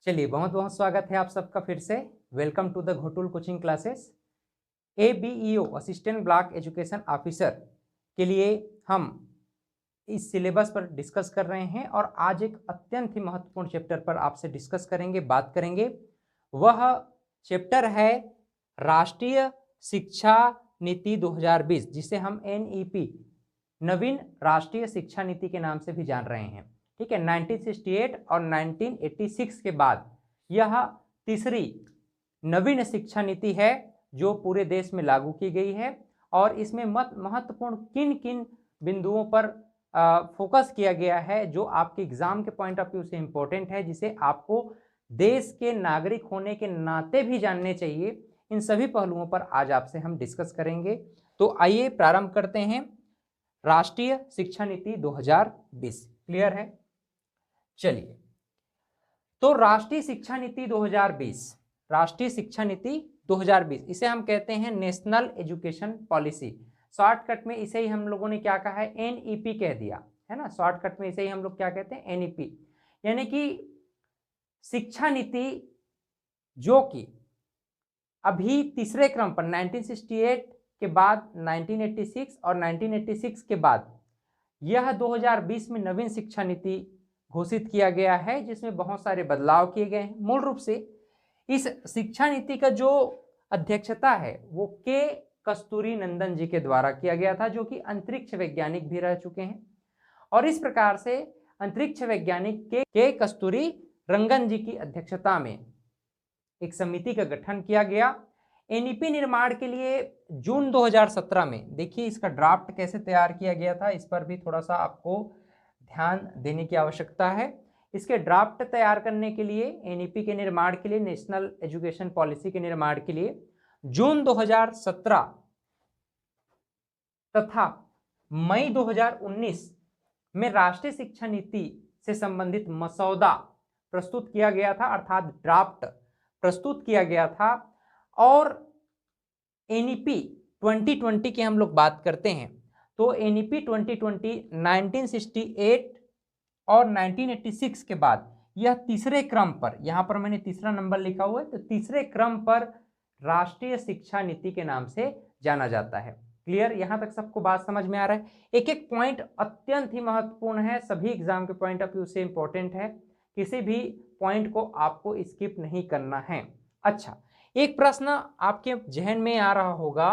चलिए, बहुत बहुत स्वागत है आप सबका फिर से। Welcome to the Ghotul coaching classes. ABEO assistant block education officer के लिए हम इस सिलेबस पर डिस्कस कर रहे हैं और आज एक अत्यंत ही महत्वपूर्ण चैप्टर पर आपसे डिस्कस करेंगे, बात करेंगे। वह चैप्टर है राष्ट्रीय शिक्षा नीति 2020, जिसे हम NEP नवीन राष्ट्रीय शिक्षा नीति के नाम से भी जान रहे हैं। ठीक है, 1968 और 1986 के बाद यह तीसरी नवीन शिक्षा नीति है जो पूरे देश में लागू की गई है और इसमें महत्वपूर्ण किन किन बिंदुओं पर फोकस किया गया है जो आपके एग्जाम के पॉइंट ऑफ व्यू से इंपॉर्टेंट है, जिसे आपको देश के नागरिक होने के नाते भी जानने चाहिए। इन सभी पहलुओं पर आज आपसे हम डिस्कस करेंगे। तो आइए प्रारंभ करते हैं। राष्ट्रीय शिक्षा नीति 2020 क्लियर है। चलिए, तो राष्ट्रीय शिक्षा नीति 2020, राष्ट्रीय शिक्षा नीति 2020 इसे हम कहते हैं नेशनल एजुकेशन पॉलिसी। शॉर्टकट में इसे ही हम लोगों ने क्या कहा है, NEP कह दिया है ना। शॉर्टकट में इसे ही हम लोग क्या कहते हैं, NEP, यानी कि शिक्षा नीति जो कि अभी तीसरे क्रम पर 1968 के बाद 1986 और 1986 के बाद यह 2020 में नवीन शिक्षा नीति घोषित किया गया है, जिसमें बहुत सारे बदलाव किए गए हैं। मूल रूप से इस शिक्षा नीति का जो अध्यक्षता है वो के कस्तूरी नंदन जी के द्वारा किया गया था, जो कि अंतरिक्ष वैज्ञानिक भी रह चुके हैं। और इस प्रकार से अंतरिक्ष वैज्ञानिक के कस्तूरी रंगन जी की अध्यक्षता में एक समिति का गठन किया गया NEP निर्माण के लिए। जून 2017 में देखिए इसका ड्राफ्ट कैसे तैयार किया गया था, इस पर भी थोड़ा सा आपको ध्यान देने की आवश्यकता है। इसके ड्राफ्ट तैयार करने के लिए, NEP के निर्माण के लिए, नेशनल एजुकेशन पॉलिसी के निर्माण के लिए जून 2017 तथा मई 2019 में राष्ट्रीय शिक्षा नीति से संबंधित मसौदा प्रस्तुत किया गया था, अर्थात ड्राफ्ट प्रस्तुत किया गया था। और NEP 2020 की हम लोग बात करते हैं तो NEP 2020 1968 और 1986 के बाद यह तीसरे क्रम पर, यहां पर मैंने तीसरा नंबर लिखा हुआ है, तो तीसरे क्रम पर राष्ट्रीय शिक्षा नीति के नाम से जाना जाता है। क्लियर, यहां तक सबको बात समझ में आ रहा है। एक एक पॉइंट अत्यंत ही महत्वपूर्ण है, सभी एग्जाम के पॉइंट ऑफ व्यू से इंपॉर्टेंट है, किसी भी पॉइंट को आपको स्किप नहीं करना है। अच्छा, एक प्रश्न आपके जहन में आ रहा होगा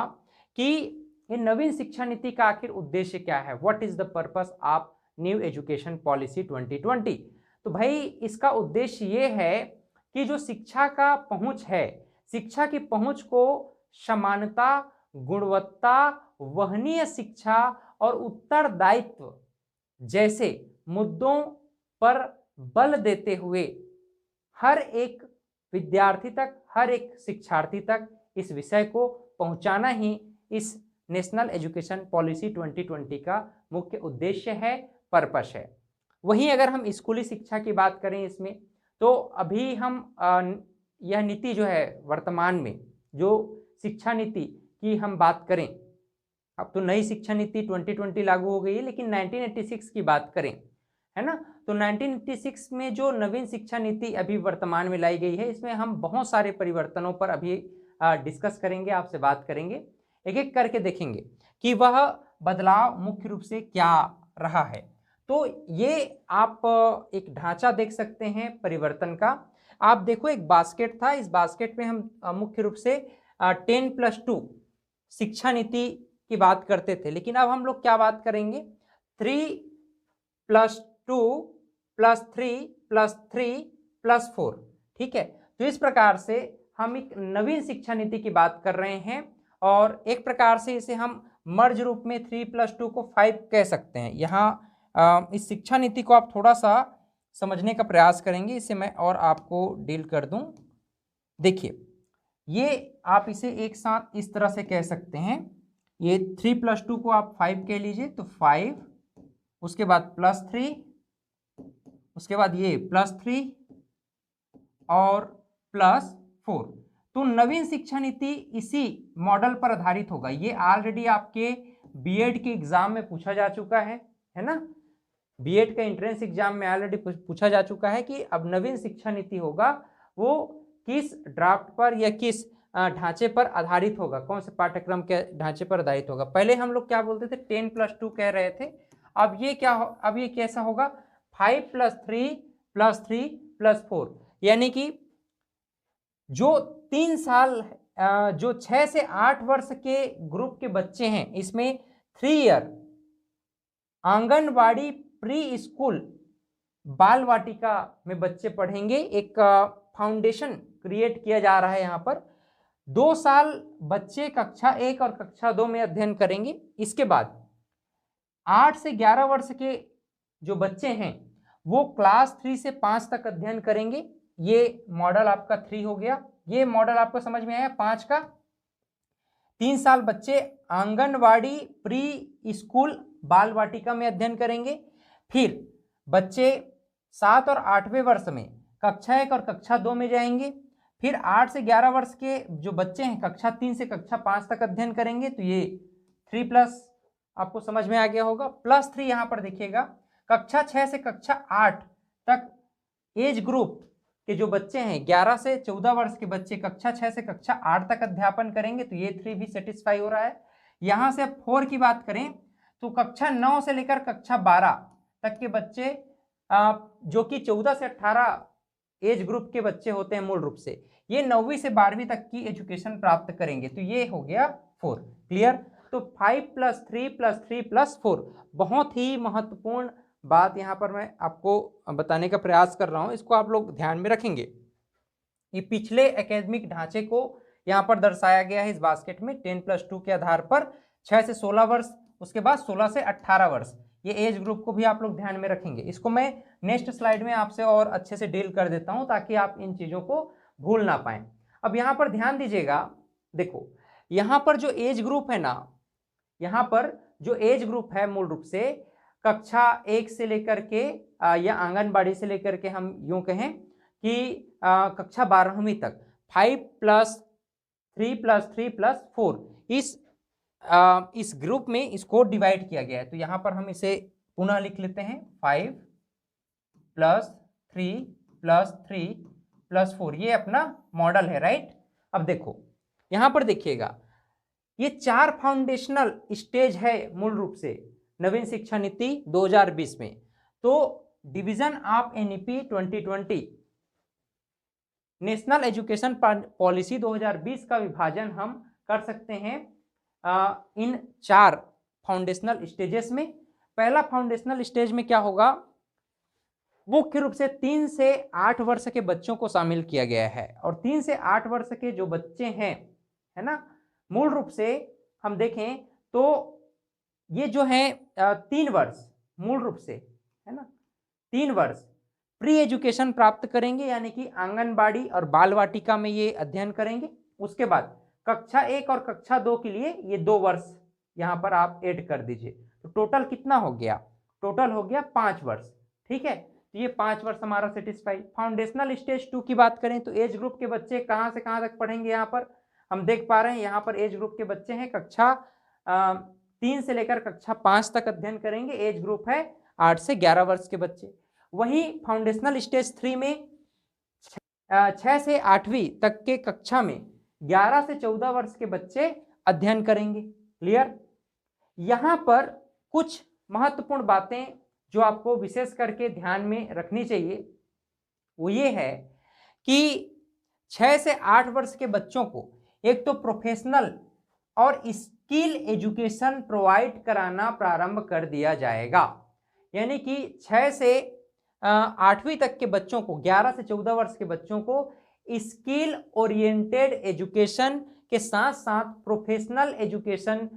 कि ये नवीन शिक्षा नीति का आखिर उद्देश्य क्या है, what is the purpose of new education policy 2020। तो भाई इसका उद्देश्य ये है कि जो शिक्षा का पहुंच है, शिक्षा की पहुंच को समानता, गुणवत्ता, वहनीय शिक्षा और उत्तरदायित्व जैसे मुद्दों पर बल देते हुए हर एक विद्यार्थी तक, हर एक शिक्षार्थी तक इस विषय को पहुंचाना ही इस नेशनल एजुकेशन पॉलिसी 2020 का मुख्य उद्देश्य है, पर्पस है। वहीं अगर हम स्कूली शिक्षा की बात करें इसमें, तो अभी हम यह नीति जो है वर्तमान में जो शिक्षा नीति की हम बात करें, अब तो नई शिक्षा नीति 2020 लागू हो गई है, लेकिन 1986 की बात करें, है ना, तो 1986 में जो नवीन शिक्षा नीति अभी वर्तमान में लाई गई है, इसमें हम बहुत सारे परिवर्तनों पर अभी डिस्कस करेंगे, आपसे बात करेंगे, एक एक करके देखेंगे कि वह बदलाव मुख्य रूप से क्या रहा है। तो ये आप एक ढांचा देख सकते हैं परिवर्तन का। आप देखो एक बास्केट था, इस बास्केट में हम मुख्य रूप से 10+2 शिक्षा नीति की बात करते थे, लेकिन अब हम लोग क्या बात करेंगे, 3+2+3+3+4। ठीक है, तो इस प्रकार से हम एक नवीन शिक्षा नीति की बात कर रहे हैं और एक प्रकार से इसे हम मर्ज रूप में 3+2 को 5 कह सकते हैं। यहाँ इस शिक्षा नीति को आप थोड़ा सा समझने का प्रयास करेंगे, इसे मैं और आपको डील कर दूं। देखिए, ये आप इसे एक साथ इस तरह से कह सकते हैं, ये 3+2 को आप 5 कह लीजिए, तो 5, उसके बाद +3, उसके बाद ये +3 और +4। तो नवीन शिक्षा नीति इसी मॉडल पर आधारित होगा। ये ऑलरेडी आपके बीएड के एग्जाम में पूछा जा चुका है ना। बीएड का एंट्रेंस एग्जाम में ऑलरेडी पूछा जा चुका है कि अब नवीन शिक्षा नीति होगा वो किस ड्राफ्ट पर या किस ढांचे पर आधारित होगा, कौन से पाठ्यक्रम के ढांचे पर आधारित होगा। पहले हम लोग क्या बोलते थे 10+2 कह रहे थे, अब ये क्या अब ये कैसा होगा 5+3+3+4, यानी कि जो 3 साल जो 6 से 8 वर्ष के ग्रुप के बच्चे हैं इसमें 3 ईयर आंगनवाड़ी प्री स्कूल बाल वाटिका में बच्चे पढ़ेंगे। एक फाउंडेशन क्रिएट किया जा रहा है यहाँ पर। 2 साल बच्चे कक्षा 1 और कक्षा 2 में अध्ययन करेंगे। इसके बाद 8 से 11 वर्ष के जो बच्चे हैं वो क्लास 3 से 5 तक अध्ययन करेंगे। ये मॉडल आपका 3 हो गया। ये मॉडल आपको समझ में आया 5 का। 3 साल बच्चे आंगनवाड़ी प्री स्कूल बाल वाटिका में अध्ययन करेंगे। फिर बच्चे 7 और 8वें वर्ष में कक्षा 1 और कक्षा 2 में जाएंगे। फिर 8 से 11 वर्ष के जो बच्चे हैं कक्षा 3 से कक्षा 5 तक अध्ययन करेंगे। तो ये 3+ आपको समझ में आ गया होगा। +3 यहाँ पर देखिएगा, कक्षा 6 से कक्षा 8 तक एज ग्रुप के जो बच्चे हैं 11 से 14 वर्ष के बच्चे कक्षा 6 से कक्षा 8 तक अध्यापन करेंगे। तो ये 3 भी सेटिस्फाई हो रहा है। यहाँ से अब 4 की बात करें तो कक्षा 9 से लेकर कक्षा 12 तक के बच्चे जो कि 14 से 18 एज ग्रुप के बच्चे होते हैं मूल रूप से, ये 9वीं से 12वीं तक की एजुकेशन प्राप्त करेंगे। तो ये हो गया 4। क्लियर। तो 5+3+3+4 बहुत ही महत्वपूर्ण बात यहाँ पर मैं आपको बताने का प्रयास कर रहा हूँ, इसको आप लोग ध्यान में रखेंगे। ये पिछले एकेडमिक ढांचे को यहाँ पर दर्शाया गया है इस बास्केट में 10+2 के आधार पर। 6 से 16 वर्ष, उसके बाद 16 से 18 वर्ष, ये एज ग्रुप को भी आप लोग ध्यान में रखेंगे। इसको मैं नेक्स्ट स्लाइड में आपसे और अच्छे से डील कर देता हूं ताकि आप इन चीज़ों को भूल ना पाएं। अब यहाँ पर ध्यान दीजिएगा, देखो यहाँ पर जो एज ग्रुप है ना, यहाँ पर जो एज ग्रुप है मूल रूप से कक्षा 1 से लेकर के या आंगनबाड़ी से लेकर के हम यूं कहें कि कक्षा 12वीं तक 5+3+3+4 इस ग्रुप में इसको डिवाइड किया गया है। तो यहाँ पर हम इसे पुनः लिख लेते हैं 5+3+3+4, ये अपना मॉडल है, राइट। अब देखो यहाँ पर देखिएगा, ये 4 फाउंडेशनल स्टेज है मूल रूप से नवीन शिक्षा नीति 2020 में। तो division of NEP 2020 national education policy 2020 का विभाजन हम कर सकते हैं इन 4 फाउंडेशनल स्टेजेस में। पहला फाउंडेशनल स्टेज में क्या होगा, मुख्य रूप से 3 से 8 वर्ष के बच्चों को शामिल किया गया है। और 3 से 8 वर्ष के जो बच्चे हैं, है ना, मूल रूप से हम देखें तो ये जो है 3 वर्ष मूल रूप से, है ना, 3 वर्ष प्री एजुकेशन प्राप्त करेंगे, यानी कि आंगनबाड़ी और बाल वाटिका में ये अध्ययन करेंगे। उसके बाद कक्षा 1 और कक्षा 2 के लिए ये 2 वर्ष यहाँ पर आप ऐड कर दीजिए। तो टोटल कितना हो गया, टोटल हो गया 5 वर्ष। ठीक है, तो ये 5 वर्ष हमारा सेटिस्फाई। फाउंडेशनल स्टेज 2 की बात करें तो एज ग्रुप के बच्चे कहाँ से कहाँ तक पढ़ेंगे, यहाँ पर हम देख पा रहे हैं, यहाँ पर एज ग्रुप के बच्चे हैं कक्षा 3 से लेकर कक्षा 5 तक अध्ययन करेंगे। एज ग्रुप है 8 से 11 वर्ष के बच्चे। वहीं फाउंडेशनल स्टेज 3 में 6 से 8वीं तक के कक्षा में 11 से 14 वर्ष के बच्चे अध्ययन करेंगे। क्लियर। यहाँ पर कुछ महत्वपूर्ण बातें जो आपको विशेष करके ध्यान में रखनी चाहिए वो ये है कि 6 से 8 वर्ष के बच्चों को एक तो प्रोफेशनल और स्किल एजुकेशन प्रोवाइड कराना प्रारंभ कर दिया जाएगा। यानी कि 6 से 8वीं तक के बच्चों को, 11 से 14 वर्ष के बच्चों को स्किल ओरिएंटेड एजुकेशन के साथ साथ प्रोफेशनल एजुकेशन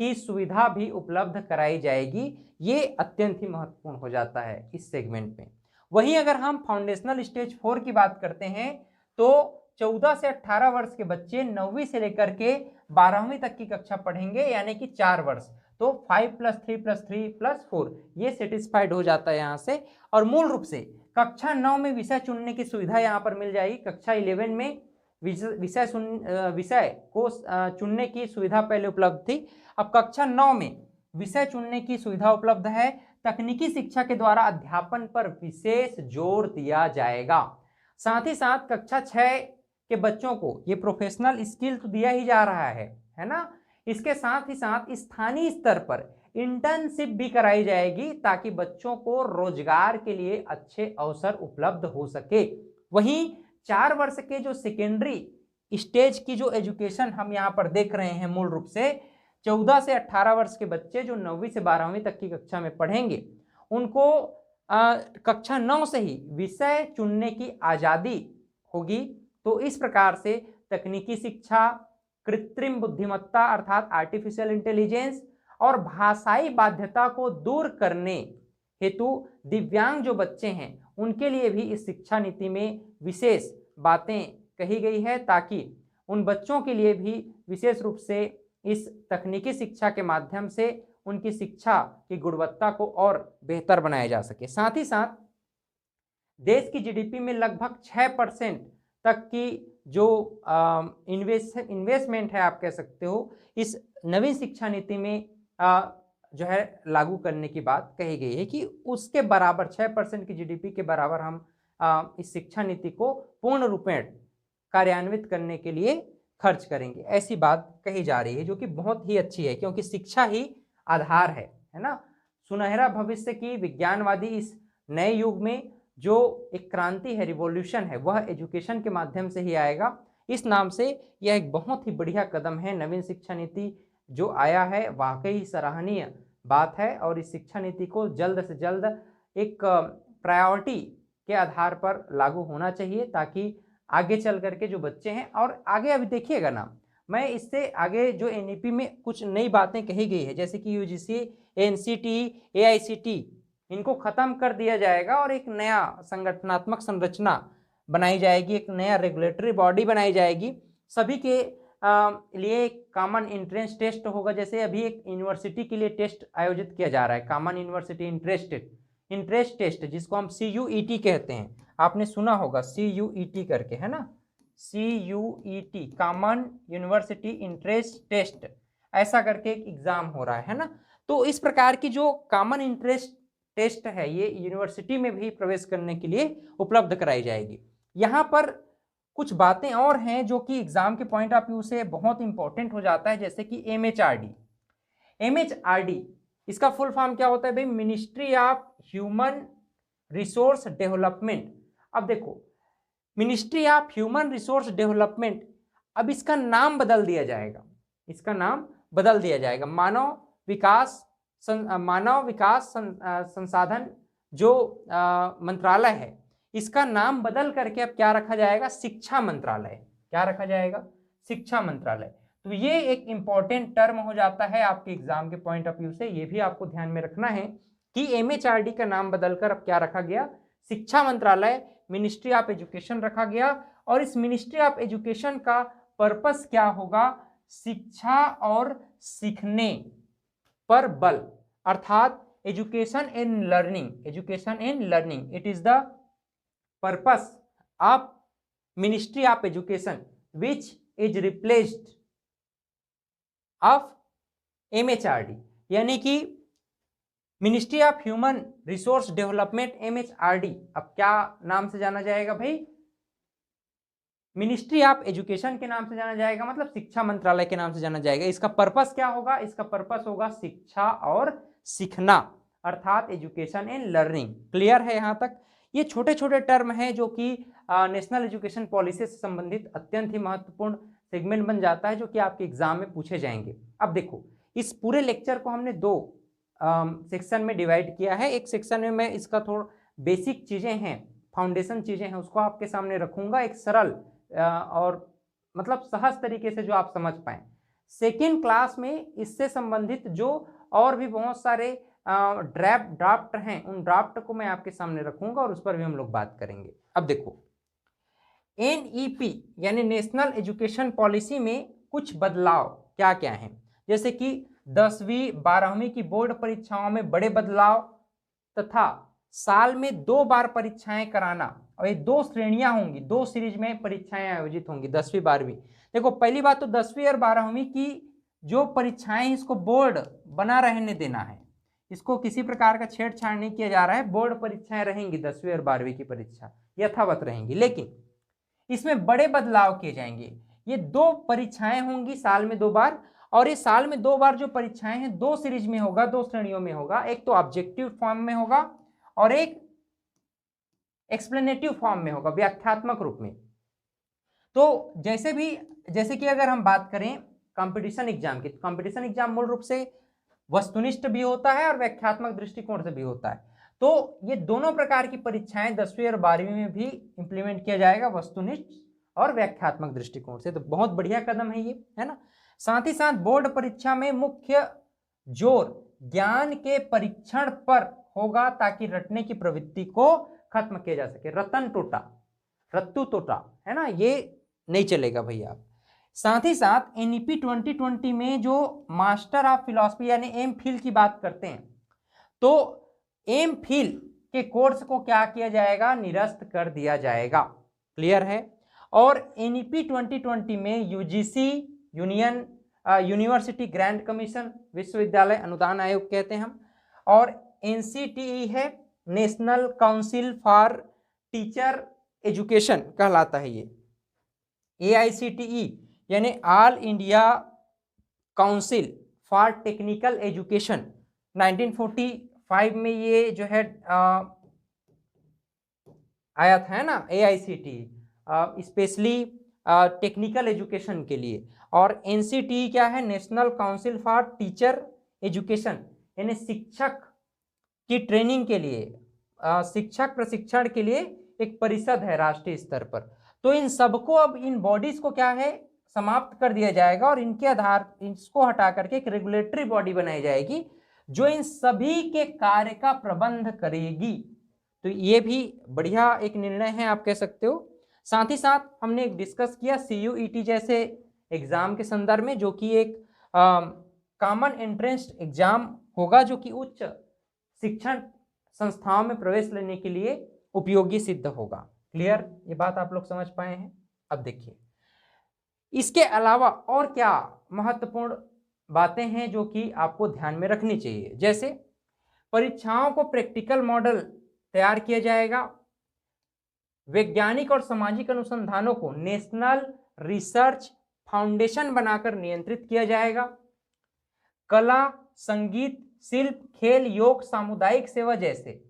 की सुविधा भी उपलब्ध कराई जाएगी। ये अत्यंत ही महत्वपूर्ण हो जाता है इस सेगमेंट में। वहीं अगर हम फाउंडेशनल स्टेज 4 की बात करते हैं तो 14 से 18 वर्ष के बच्चे 9वीं से लेकर के 12वीं तक की कक्षा पढ़ेंगे, यानी कि 4 वर्ष। तो 5+3+3+4 ये सेटिस्फाइड हो जाता है यहाँ से। और मूल रूप से कक्षा 9 में विषय चुनने की सुविधा यहाँ पर मिल जाएगी। कक्षा 11 में विषय को चुनने की सुविधा पहले उपलब्ध थी, अब कक्षा 9 में विषय चुनने की सुविधा उपलब्ध है। तकनीकी शिक्षा के द्वारा अध्यापन पर विशेष जोर दिया जाएगा। साथ ही साथ कक्षा 6 के बच्चों को ये प्रोफेशनल स्किल तो दिया ही जा रहा है ना। इसके साथ ही साथ स्थानीय स्तर पर इंटर्नशिप भी कराई जाएगी ताकि बच्चों को रोजगार के लिए अच्छे अवसर उपलब्ध हो सके। वहीं 4 वर्ष के जो सेकेंडरी स्टेज की जो एजुकेशन हम यहाँ पर देख रहे हैं, मूल रूप से 14 से 18 वर्ष के बच्चे जो 9वीं से 12वीं तक की कक्षा में पढ़ेंगे, उनको कक्षा 9 से ही विषय चुनने की आज़ादी होगी। तो इस प्रकार से तकनीकी शिक्षा, कृत्रिम बुद्धिमत्ता अर्थात आर्टिफिशियल इंटेलिजेंस और भाषाई बाध्यता को दूर करने हेतु दिव्यांग जो बच्चे हैं उनके लिए भी इस शिक्षा नीति में विशेष बातें कही गई है, ताकि उन बच्चों के लिए भी विशेष रूप से इस तकनीकी शिक्षा के माध्यम से उनकी शिक्षा की गुणवत्ता को और बेहतर बनाया जा सके। साथ ही साथ देश की जीडीपी में लगभग 6% तक की जो इन्वेस्टमेंट है, आप कह सकते हो, इस नवीन शिक्षा नीति में जो है लागू करने की बात कही गई है कि उसके बराबर 6% की जीडीपी के बराबर हम इस शिक्षा नीति को पूर्ण रूपेण कार्यान्वित करने के लिए खर्च करेंगे, ऐसी बात कही जा रही है, जो कि बहुत ही अच्छी है, क्योंकि शिक्षा ही आधार है ना। सुनहरा भविष्य की विज्ञानवादी इस नए युग में जो एक क्रांति है, रिवॉल्यूशन है, वह एजुकेशन के माध्यम से ही आएगा। इस नाम से यह एक बहुत ही बढ़िया कदम है। नवीन शिक्षा नीति जो आया है वाकई सराहनीय बात है, और इस शिक्षा नीति को जल्द से जल्द एक प्रायोरिटी के आधार पर लागू होना चाहिए, ताकि आगे चल करके जो बच्चे हैं, और आगे अभी देखिएगा ना, मैं इससे आगे जो एनईपी में कुछ नई बातें कही गई है, जैसे कि यूजीसी, एनसीटी, एआईसीटी, इनको खत्म कर दिया जाएगा और एक नया संगठनात्मक संरचना बनाई जाएगी, एक नया रेगुलेटरी बॉडी बनाई जाएगी। सभी के लिए कॉमन एंट्रेंस टेस्ट होगा। जैसे अभी एक यूनिवर्सिटी के लिए टेस्ट आयोजित किया जा रहा है, कॉमन यूनिवर्सिटी इंट्रेंस टेस्ट, जिसको हम CUET कहते हैं। आपने सुना होगा CUET करके, है ना, CUET, common university entrance test, ऐसा करके एक एग्जाम हो रहा है ना। तो इस प्रकार की जो कॉमन इंट्रेंस टेस्ट है, ये यूनिवर्सिटी में भी प्रवेश करने के लिए उपलब्ध कराई जाएगी। यहाँ पर कुछ बातें और हैं जो कि एग्जाम के पॉइंट ऑफ व्यू से बहुत इंपॉर्टेंट हो जाता है, जैसे कि MHRD, इसका फुल फॉर्म क्या होता है भाई? Ministry of human resource development. अब देखो, ministry of human resource development, अब इसका नाम बदल दिया जाएगा, मानव विकास संसाधन जो मंत्रालय है, इसका नाम बदल करके अब क्या रखा जाएगा? शिक्षा मंत्रालय। क्या रखा जाएगा? शिक्षा मंत्रालय। तो ये एक इंपॉर्टेंट टर्म हो जाता है आपके एग्जाम के पॉइंट ऑफ व्यू से, ये भी आपको ध्यान में रखना है कि MHRD का नाम बदलकर अब क्या रखा गया? शिक्षा मंत्रालय, मिनिस्ट्री ऑफ एजुकेशन रखा गया। और इस मिनिस्ट्री ऑफ एजुकेशन का पर्पस क्या होगा? शिक्षा और सीखने पर बल, अर्थात education and learning, it is the purpose of ministry of education which is replaced of MHRD, यानी कि ministry of human resource development MHRD अब क्या नाम से जाना जाएगा भाई? मिनिस्ट्री ऑफ एजुकेशन के नाम से जाना जाएगा, मतलब शिक्षा मंत्रालय के नाम से जाना जाएगा। इसका पर्पस क्या होगा? इसका पर्पस होगा शिक्षा और सीखना, अर्थात एजुकेशन एंड लर्निंग। क्लियर है यहाँ तक? ये छोटे छोटे टर्म हैं जो कि नेशनल एजुकेशन पॉलिसी से संबंधित अत्यंत ही महत्वपूर्ण सेगमेंट बन जाता है, जो कि आपके एग्जाम में पूछे जाएंगे। अब देखो, इस पूरे लेक्चर को हमने 2 सेक्शन में डिवाइड किया है। एक सेक्शन में मैं इसका थोड़ा बेसिक चीज़ें हैं, फाउंडेशन चीज़ें हैं, उसको आपके सामने रखूंगा, एक सरल और मतलब सहज तरीके से जो आप समझ पाएँ। सेकेंड क्लास में इससे संबंधित जो और भी बहुत सारे ड्राफ्ट हैं, उन ड्राफ्ट को मैं आपके सामने रखूंगा और उस पर भी हम लोग बात करेंगे। अब देखो, NEP यानी नेशनल एजुकेशन पॉलिसी में कुछ बदलाव क्या क्या हैं, जैसे कि 10वीं 12वीं की बोर्ड परीक्षाओं में बड़े बदलाव, तथा साल में 2 बार परीक्षाएं कराना, और ये 2 श्रेणियां होंगी, 2 सीरीज में परीक्षाएं आयोजित होंगी 10वीं 12वीं। देखो, पहली बात तो 10वीं और 12वीं की जो परीक्षाएं, इसको बोर्ड बना रहने देना है, इसको किसी प्रकार का छेड़छाड़ नहीं किया जा रहा है। बोर्ड परीक्षाएं रहेंगी, 10वीं और 12वीं की परीक्षा यथावत रहेंगी, लेकिन इसमें बड़े बदलाव किए जाएंगे। ये 2 परीक्षाएं होंगी साल में 2 बार, और ये साल में 2 बार जो परीक्षाएं हैं 2 सीरीज में होगा, 2 श्रेणियों में होगा। एक तो ऑब्जेक्टिव फॉर्म में होगा और एक एक्सप्लेनेटिव फॉर्म में होगा, व्याख्यात्मक रूप में। तो जैसे कि अगर हम बात करें कंपटीशन एग्जाम की, तो कंपटीशन एग्जाम मूल रूप से वस्तुनिष्ठ भी होता है और व्याख्यात्मक दृष्टिकोण से भी होता है। तो ये दोनों प्रकार की परीक्षाएं 10वीं और 12वीं में भी इंप्लीमेंट किया जाएगा, वस्तुनिष्ठ और व्याख्यात्मक दृष्टिकोण से। तो बहुत बढ़िया कदम है ये, है ना। साथ ही साथ बोर्ड परीक्षा में मुख्य जोर ज्ञान के परीक्षण पर होगा, ताकि रटने की प्रवृत्ति को खत्म किया जा सके। रतन टोटा, रत्तू टोटा, है ना, ये नहीं चलेगा भैया। साथ ही साथ एनईपी 2020 में जो मास्टर ऑफ फिलॉसफी यानी एम.फिल की बात करते हैं, तो एम.फिल के कोर्स को क्या किया जाएगा, निरस्त कर दिया जाएगा। क्लियर है। और एनईपी 2020 में यूजीसी यूनिवर्सिटी ग्रांट कमीशन, विश्वविद्यालय अनुदान आयोग कहते हैं हम, और एनसीटीई है, national council for teacher education कहलाता है ये। एआईसीटीई यानी all India council for technical education, 1945 में ये जो है आया था, है ना, एआईसीटीई स्पेशली टेक्निकल एजुकेशन के लिए। और एनसीटीई क्या है, national council for teacher education, यानी शिक्षक की ट्रेनिंग के लिए, शिक्षक प्रशिक्षण के लिए एक परिषद है राष्ट्रीय स्तर पर। तो इन सबको, अब इन बॉडीज को क्या है, समाप्त कर दिया जाएगा और इनके आधार इसको हटा करके एक रेगुलेटरी बॉडी बनाई जाएगी जो इन सभी के कार्य का प्रबंध करेगी। तो ये भी बढ़िया एक निर्णय है, आप कह सकते हो। साथ ही साथ हमने डिस्कस किया सीयूईटी जैसे एग्जाम के संदर्भ में, जो कि एक कॉमन एंट्रेंस एग्जाम होगा, जो कि उच्च शिक्षण संस्थाओं में प्रवेश लेने के लिए उपयोगी सिद्ध होगा। क्लियर, ये बात आप लोग समझ पाए हैं। अब देखिए इसके अलावा और क्या महत्वपूर्ण बातें हैं जो कि आपको ध्यान में रखनी चाहिए। जैसे परीक्षाओं को प्रैक्टिकल मॉडल तैयार किया जाएगा, वैज्ञानिक और सामाजिक अनुसंधानों को नेशनल रिसर्च फाउंडेशन बनाकर नियंत्रित किया जाएगा, कला, संगीत, शिल्प, खेल, योग, सामुदायिक सेवा जैसे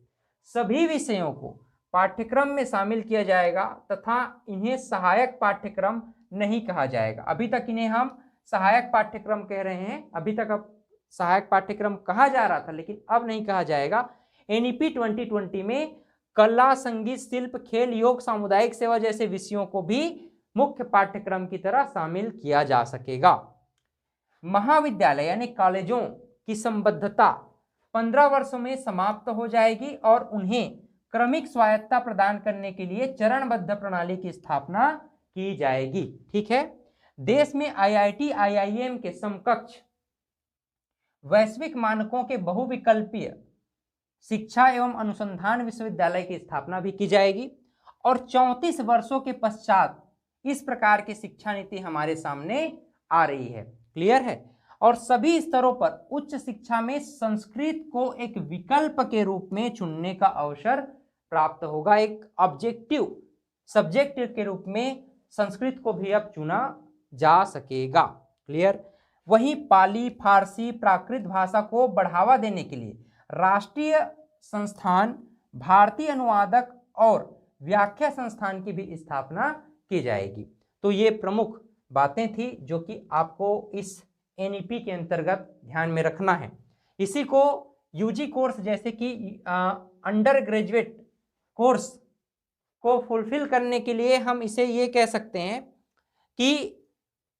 सभी विषयों को पाठ्यक्रम में शामिल किया जाएगा तथा इन्हें सहायक पाठ्यक्रम नहीं कहा जाएगा। अभी तक इन्हें हम सहायक पाठ्यक्रम कह रहे हैं, अभी तक अब सहायक पाठ्यक्रम कहा जा रहा था, लेकिन अब नहीं कहा जाएगा। एनईपी 2020 में कला, संगीत, शिल्प, खेल, योग, सामुदायिक सेवा जैसे विषयों को भी मुख्य पाठ्यक्रम की तरह शामिल किया जा सकेगा। महाविद्यालय यानी कॉलेजों की संबद्धता 15 वर्षों में समाप्त हो जाएगी और उन्हें क्रमिक स्वायत्तता प्रदान करने के लिए चरणबद्ध प्रणाली की स्थापना की जाएगी। ठीक है। देश में आईआईटी, आईआईएम के समकक्ष वैश्विक मानकों के बहुविकल्पीय शिक्षा एवं अनुसंधान विश्वविद्यालय की स्थापना भी की जाएगी और 34 वर्षों के पश्चात इस प्रकार की शिक्षा नीति हमारे सामने आ रही है। क्लियर है। और सभी स्तरों पर उच्च शिक्षा में संस्कृत को एक विकल्प के रूप में चुनने का अवसर प्राप्त होगा। एक ऑब्जेक्टिव सब्जेक्ट के रूप में संस्कृत को भी अब चुना जा सकेगा। क्लियर। वहीं पाली, फारसी, प्राकृत भाषा को बढ़ावा देने के लिए राष्ट्रीय संस्थान, भारतीय अनुवादक और व्याख्या संस्थान की भी स्थापना की जाएगी। तो ये प्रमुख बातें थी जो कि आपको इस एनईपी के अंतर्गत ध्यान में रखना है। इसी को यूजी कोर्स जैसे कि अंडर ग्रेजुएट कोर्स को फुलफिल करने के लिए हम इसे ये कह सकते हैं कि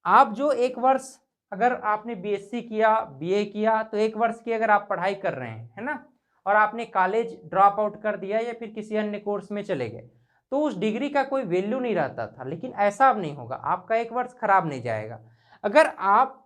आप जो एक वर्ष अगर आपने बीएससी किया, बीए किया, तो एक वर्ष की अगर आप पढ़ाई कर रहे हैं, है ना, और आपने कॉलेज ड्रॉप आउट कर दिया या फिर किसी अन्य कोर्स में चले गए, तो उस डिग्री का कोई वैल्यू नहीं रहता था। लेकिन ऐसा अब नहीं होगा, आपका एक वर्ष खराब नहीं जाएगा। अगर आप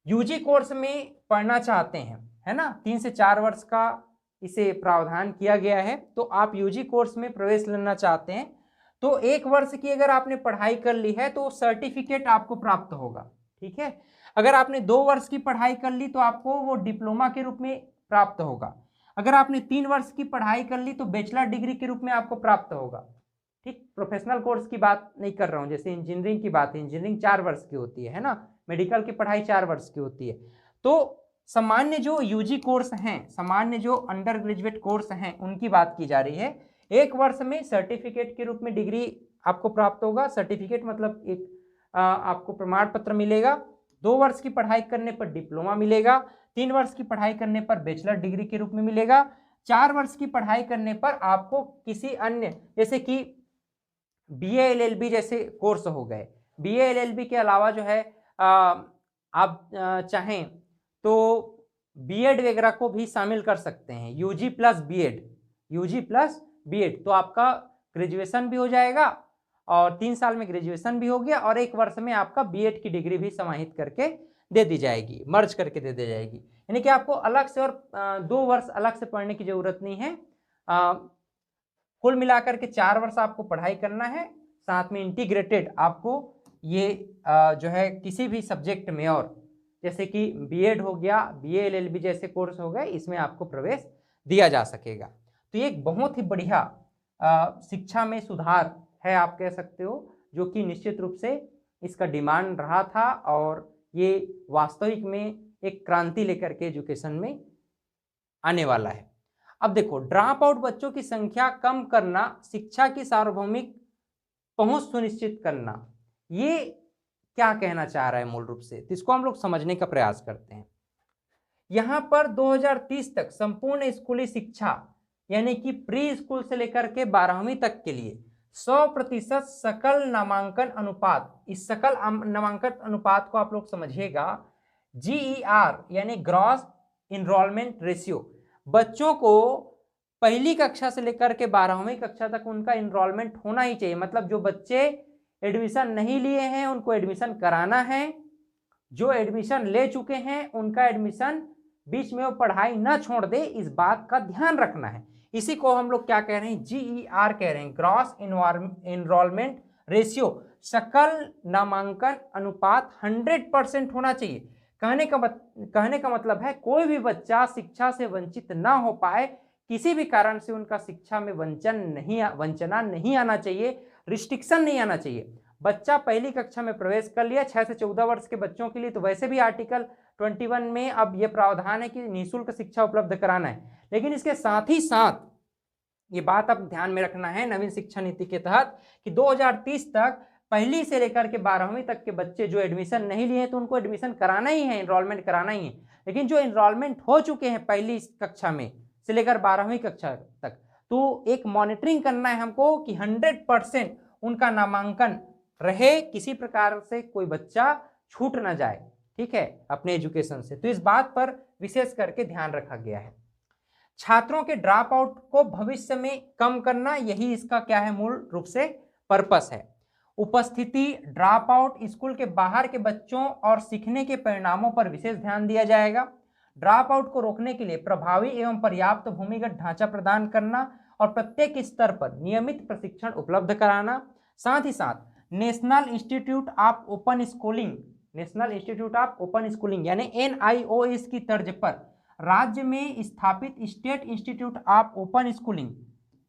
यूजी कोर्स में पढ़ना चाहते हैं, है ना, 3 से 4 वर्ष का इसे प्रावधान किया गया है, तो आप यूजी कोर्स में प्रवेश लेना चाहते हैं तो एक वर्ष की अगर आपने पढ़ाई कर ली है तो सर्टिफिकेट आपको प्राप्त होगा। ठीक है। अगर आपने 2 वर्ष की पढ़ाई कर ली तो आपको वो डिप्लोमा के रूप में प्राप्त होगा। अगर आपने 3 वर्ष की पढ़ाई कर ली तो बैचलर डिग्री के रूप में आपको प्राप्त होगा। ठीक, प्रोफेशनल कोर्स की बात नहीं कर रहा हूँ, जैसे इंजीनियरिंग की बात है, इंजीनियरिंग 4 वर्ष की होती है ना, मेडिकल की पढ़ाई 4 वर्ष की होती है। तो सामान्य जो यूजी कोर्स हैं, सामान्य जो अंडर ग्रेजुएट कोर्स हैं, उनकी बात की जा रही है। 1 वर्ष में सर्टिफिकेट के रूप में डिग्री आपको प्राप्त होगा। सर्टिफिकेट मतलब एक आपको प्रमाण पत्र मिलेगा। 2 वर्ष की पढ़ाई करने पर डिप्लोमा मिलेगा। 3 वर्ष की पढ़ाई करने पर बैचलर डिग्री के रूप में मिलेगा। 4 वर्ष की पढ़ाई करने पर आपको किसी अन्य, जैसे कि BA LLB जैसे कोर्स हो गए, BA LLB के अलावा जो है आप चाहें तो बीएड वगैरह को भी शामिल कर सकते हैं। यूजी प्लस बीएड, तो आपका ग्रेजुएशन भी हो जाएगा और 3 साल में ग्रेजुएशन भी हो गया और 1 वर्ष में आपका बीएड की डिग्री भी समाहित करके दे दी जाएगी, मर्ज करके दे दी जाएगी। यानी कि आपको अलग से और 2 वर्ष अलग से पढ़ने की जरूरत नहीं है। कुल मिलाकर के 4 वर्ष आपको पढ़ाई करना है, साथ में इंटीग्रेटेड आपको ये जो है किसी भी सब्जेक्ट में, और जैसे कि बीएड हो गया, BA LLB जैसे कोर्स हो गए, इसमें आपको प्रवेश दिया जा सकेगा। तो ये एक बहुत ही बढ़िया शिक्षा में सुधार है, आप कह सकते हो, जो कि निश्चित रूप से इसका डिमांड रहा था और ये वास्तविक में एक क्रांति लेकर के एजुकेशन में आने वाला है। अब देखो, ड्रॉप आउट बच्चों की संख्या कम करना, शिक्षा की सार्वभौमिक पहुंच सुनिश्चित करना, ये क्या कहना चाह रहा है मूल रूप से, तो इसको हम लोग समझने का प्रयास करते हैं। यहां पर 2030 तक संपूर्ण स्कूली शिक्षा यानी कि प्री स्कूल से लेकर के 12वीं तक के लिए 100% सकल नामांकन अनुपात, इस सकल नामांकन अनुपात को आप लोग समझिएगा, GER यानी ग्रॉस इनरोलमेंट रेशियो, बच्चों को पहली कक्षा से लेकर के 12वीं कक्षा तक उनका इनरोलमेंट होना ही चाहिए। मतलब जो बच्चे एडमिशन नहीं लिए हैं उनको एडमिशन कराना है, जो एडमिशन ले चुके हैं उनका एडमिशन बीच में वो पढ़ाई ना छोड़ दे, इस बात का ध्यान रखना है। इसी को हम लोग क्या कह रहे हैं, GER कह रहे हैं, ग्रॉस इनरोलमेंट रेशियो, सकल नामांकन अनुपात 100% होना चाहिए। कहने का मतलब है कोई भी बच्चा शिक्षा से वंचित ना हो पाए, किसी भी कारण से उनका शिक्षा में वंचना नहीं आना चाहिए, रिस्ट्रिक्शन नहीं आना चाहिए। बच्चा पहली कक्षा में प्रवेश कर लिया, 6 से 14 वर्ष के बच्चों के लिए तो वैसे भी आर्टिकल 21 में अब यह प्रावधान है कि निःशुल्क शिक्षा उपलब्ध कराना है, लेकिन इसके साथ ही साथ ये बात अब ध्यान में रखना है नवीन शिक्षा नीति के तहत कि 2030 तक पहली से लेकर के 12वीं तक के बच्चे जो एडमिशन नहीं लिए तो उनको एडमिशन कराना ही है, एनरोलमेंट कराना ही है। लेकिन जो एनरोलमेंट हो चुके हैं पहली कक्षा में से लेकर 12वीं कक्षा तक, तो एक मॉनिटरिंग करना है हमको कि 100% उनका नामांकन रहे, किसी प्रकार से कोई बच्चा छूट ना जाए, ठीक है, अपने एजुकेशन से। तो इस बात पर विशेष करके ध्यान रखा गया है। छात्रों के ड्रॉप आउट को भविष्य में कम करना, यही इसका क्या है, मूल रूप से पर्पस है। उपस्थिति, ड्रॉप आउट, स्कूल के बाहर के बच्चों और सीखने के परिणामों पर विशेष ध्यान दिया जाएगा। ड्रॉप आउट को रोकने के लिए प्रभावी एवं पर्याप्त भूमिगत ढांचा प्रदान करना और प्रत्येक स्तर पर नियमित प्रशिक्षण उपलब्ध कराना। साथ ही साथ national institute of open schooling यानी NIOS की तर्ज पर राज्य में स्थापित state institute of open schooling,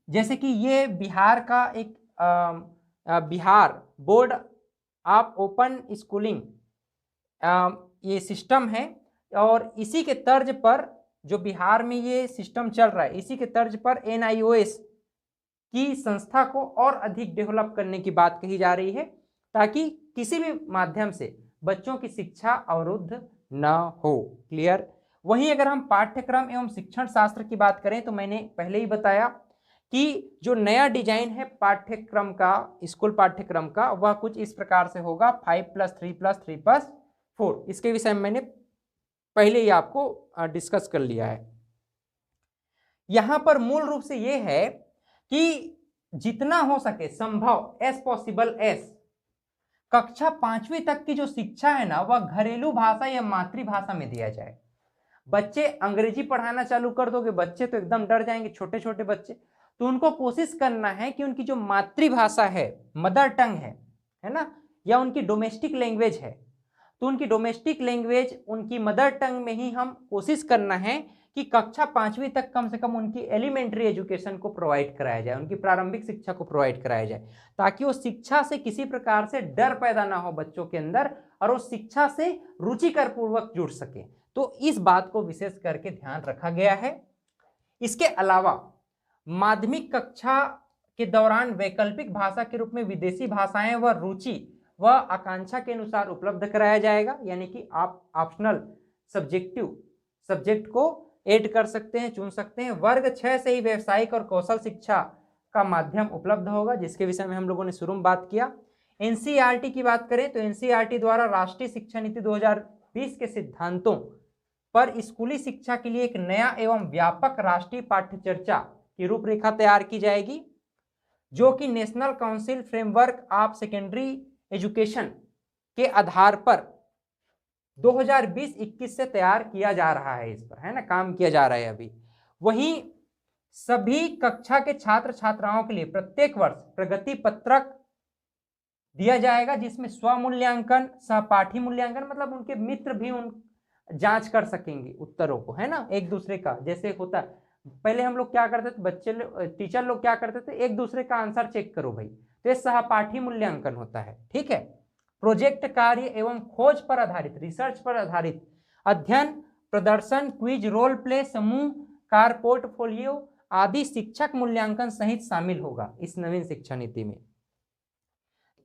जैसे कि ये बिहार का एक Bihar board of open schooling ये सिस्टम है, और इसी के तर्ज पर जो बिहार में ये सिस्टम चल रहा है, इसी के तर्ज पर NIOS की संस्था को और अधिक डेवलप करने की बात कही जा रही है, ताकि किसी भी माध्यम से बच्चों की शिक्षा अवरुद्ध न हो। क्लियर। वहीं अगर हम पाठ्यक्रम एवं शिक्षण शास्त्र की बात करें तो मैंने पहले ही बताया कि जो नया डिजाइन है पाठ्यक्रम का, स्कूल पाठ्यक्रम का, वह कुछ इस प्रकार से होगा, 5+3+3+4। इसके विषय में मैंने पहले ही आपको डिस्कस कर लिया है। यहां पर मूल रूप से यह है कि जितना हो सके संभव एज पॉसिबल एज कक्षा 5वीं तक की जो शिक्षा है ना, वह घरेलू भाषा या मातृभाषा में दिया जाए। बच्चे अंग्रेजी पढ़ाना चालू कर दोगे, बच्चे तो एकदम डर जाएंगे, छोटे छोटे बच्चे, तो उनको कोशिश करना है कि उनकी जो मातृभाषा है, मदर टंग है ना, या उनकी डोमेस्टिक लैंग्वेज है, तो उनकी डोमेस्टिक लैंग्वेज, उनकी मदर टंग में ही हम कोशिश करना है कि कक्षा 5वीं तक कम से कम उनकी एलिमेंट्री एजुकेशन को प्रोवाइड कराया जाए, उनकी प्रारंभिक शिक्षा को प्रोवाइड कराया जाए, ताकि वो शिक्षा से किसी प्रकार से डर पैदा ना हो बच्चों के अंदर और वो शिक्षा से रुचिकर पूर्वक जुड़ सके। तो इस बात को विशेष करके ध्यान रखा गया है। इसके अलावा माध्यमिक कक्षा के दौरान वैकल्पिक भाषा के रूप में विदेशी भाषाएं व रुचि व आकांक्षा के अनुसार उपलब्ध कराया जाएगा, यानी कि आप ऑप्शनल सब्जेक्ट को ऐड कर सकते हैं, चुन सकते हैं। वर्ग 6 से ही व्यावसायिक और कौशल शिक्षा का माध्यम उपलब्ध होगा, जिसके विषय में हम लोगों ने शुरू में बात किया। एनसीईआरटी की बात करें तो एनसीईआरटी द्वारा राष्ट्रीय शिक्षा नीति 2020 के सिद्धांतों पर स्कूली शिक्षा के लिए एक नया एवं व्यापक राष्ट्रीय पाठ्यचर्चा की रूपरेखा तैयार की जाएगी, जो कि national council framework of secondary education के आधार पर 2020-21 से तैयार किया जा रहा है। इस पर है ना काम किया जा रहा है अभी। वहीं सभी कक्षा के छात्र छात्राओं के लिए प्रत्येक वर्ष प्रगति पत्रक दिया जाएगा, जिसमें स्वमूल्यांकन, सहपाठी मूल्यांकन, मतलब उनके मित्र भी उन जांच कर सकेंगे उत्तरों को, है ना, एक दूसरे का। जैसे होता है पहले हम लोग क्या करते थे, बच्चे टीचर लोग क्या करते थे, एक दूसरे का आंसर चेक करो भाई, तो ये सहपाठी मूल्यांकन होता है। ठीक है। प्रोजेक्ट कार्य एवं खोज पर आधारित, रिसर्च पर आधारित अध्ययन, प्रदर्शन, क्विज, रोल प्ले, समूह कार्य, पोर्टफोलियो आदि शिक्षक मूल्यांकन सहित शामिल होगा इस नवीन शिक्षा नीति में।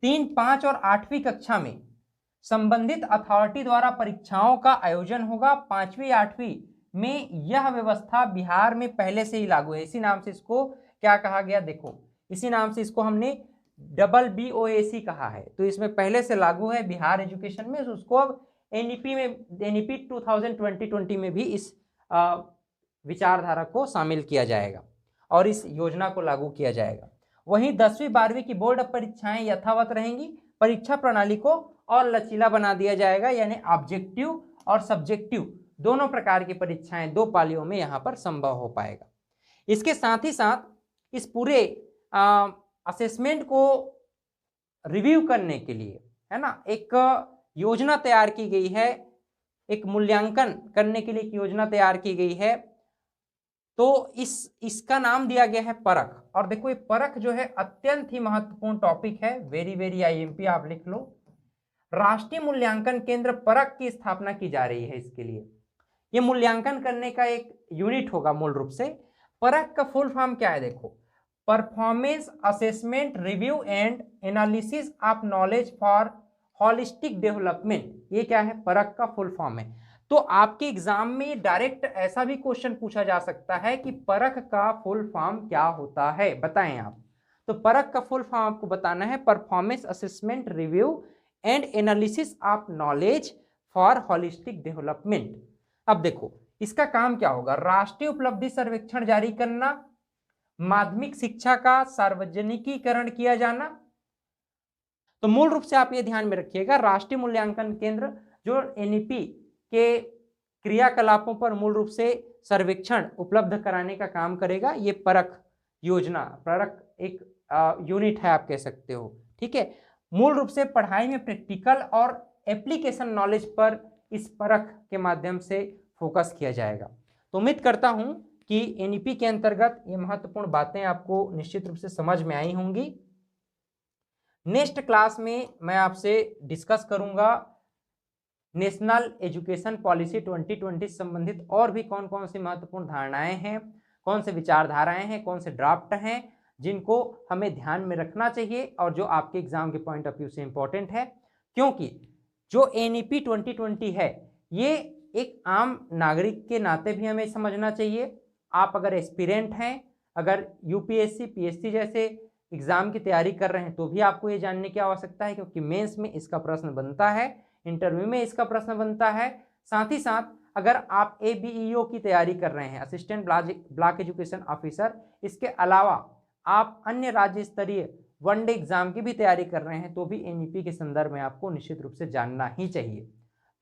3, 5 और 8वीं कक्षा में संबंधित अथॉरिटी द्वारा परीक्षाओं का आयोजन होगा। 5वीं 8वीं में यह व्यवस्था बिहार में पहले से ही लागू है। इसी नाम से इसको क्या कहा गया, देखो इसी नाम से इसको हमने BOAC कहा है। तो इसमें पहले से लागू है बिहार एजुकेशन में, उसको अब एनईपी 2020 में भी इस विचारधारा को शामिल किया जाएगा और इस योजना को लागू किया जाएगा। वहीं 10वीं 12वीं की बोर्ड परीक्षाएं यथावत रहेंगी। परीक्षा प्रणाली को और लचीला बना दिया जाएगा, यानी ऑब्जेक्टिव और सब्जेक्टिव दोनों प्रकार की परीक्षाएं 2 पालियों में यहाँ पर संभव हो पाएगा। इसके साथ ही साथ इस पूरे असेसमेंट को रिव्यू करने के लिए, है ना, एक योजना तैयार की गई है, एक मूल्यांकन करने के लिए एक योजना तैयार की गई है। तो इसका नाम दिया गया है परख। और देखो ये परख जो है अत्यंत ही महत्वपूर्ण टॉपिक है, वेरी IMP आप लिख लो। राष्ट्रीय मूल्यांकन केंद्र परख की स्थापना की जा रही है। इसके लिए ये मूल्यांकन करने का एक यूनिट होगा मूल रूप से। परख का फुल फॉर्म क्या है, देखो, performance assessment review and analysis of knowledge for holistic development. ये क्या है, परख का फुल फॉर्म है। तो आपके एग्जाम में डायरेक्ट ऐसा भी क्वेश्चन पूछा जा सकता है कि परख का फुल फॉर्म क्या होता है, बताएं आप। तो परख का फुल फॉर्म आपको बताना है performance assessment review and analysis of knowledge for holistic development. अब देखो इसका काम क्या होगा, राष्ट्रीय उपलब्धि सर्वेक्षण जारी करना, माध्यमिक शिक्षा का सार्वजनिकीकरण किया जाना। तो मूल रूप से आप ये ध्यान में रखिएगा, राष्ट्रीय मूल्यांकन केंद्र जो एनईपी के क्रियाकलापों पर मूल रूप से सर्वेक्षण उपलब्ध कराने का काम करेगा। ये परख योजना, परख एक यूनिट है आप कह सकते हो। ठीक है। मूल रूप से पढ़ाई में प्रैक्टिकल और एप्लीकेशन नॉलेज पर इस परख के माध्यम से फोकस किया जाएगा। तो उम्मीद करता हूं कि एनईपी के अंतर्गत ये महत्वपूर्ण बातें आपको निश्चित रूप से समझ में आई होंगी। नेक्स्ट क्लास में मैं आपसे डिस्कस करूंगा नेशनल एजुकेशन पॉलिसी 2020 संबंधित और भी कौन कौन सी महत्वपूर्ण धारणाएं हैं, कौन से विचारधाराएं हैं, कौन से ड्राफ्ट हैं जिनको हमें ध्यान में रखना चाहिए और जो आपके एग्जाम के पॉइंट ऑफ व्यू से इंपॉर्टेंट है। क्योंकि जो एनईपी 2020 है ये एक आम नागरिक के नाते भी हमें समझना चाहिए। आप अगर एस्पिरेंट हैं, अगर यूपीएससी पीएससी जैसे एग्जाम की तैयारी कर रहे हैं तो भी आपको ये जानने की आवश्यकता है, क्योंकि मेंस में इसका प्रश्न बनता है, इंटरव्यू में इसका प्रश्न बनता है। साथ ही साथ अगर आप ABEO की तैयारी कर रहे हैं, असिस्टेंट ब्लॉक एजुकेशन ऑफिसर, इसके अलावा आप अन्य राज्य स्तरीय वनडे एग्जाम की भी तैयारी कर रहे हैं तो भी एनईपी के संदर्भ में आपको निश्चित रूप से जानना ही चाहिए।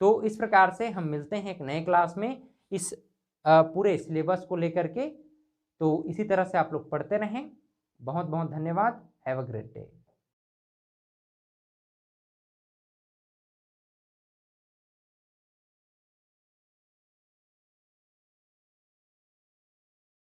तो इस प्रकार से हम मिलते हैं एक नए क्लास में इस पूरे सिलेबस को लेकर के। तो इसी तरह से आप लोग पढ़ते रहें। बहुत बहुत धन्यवाद। Have a great day.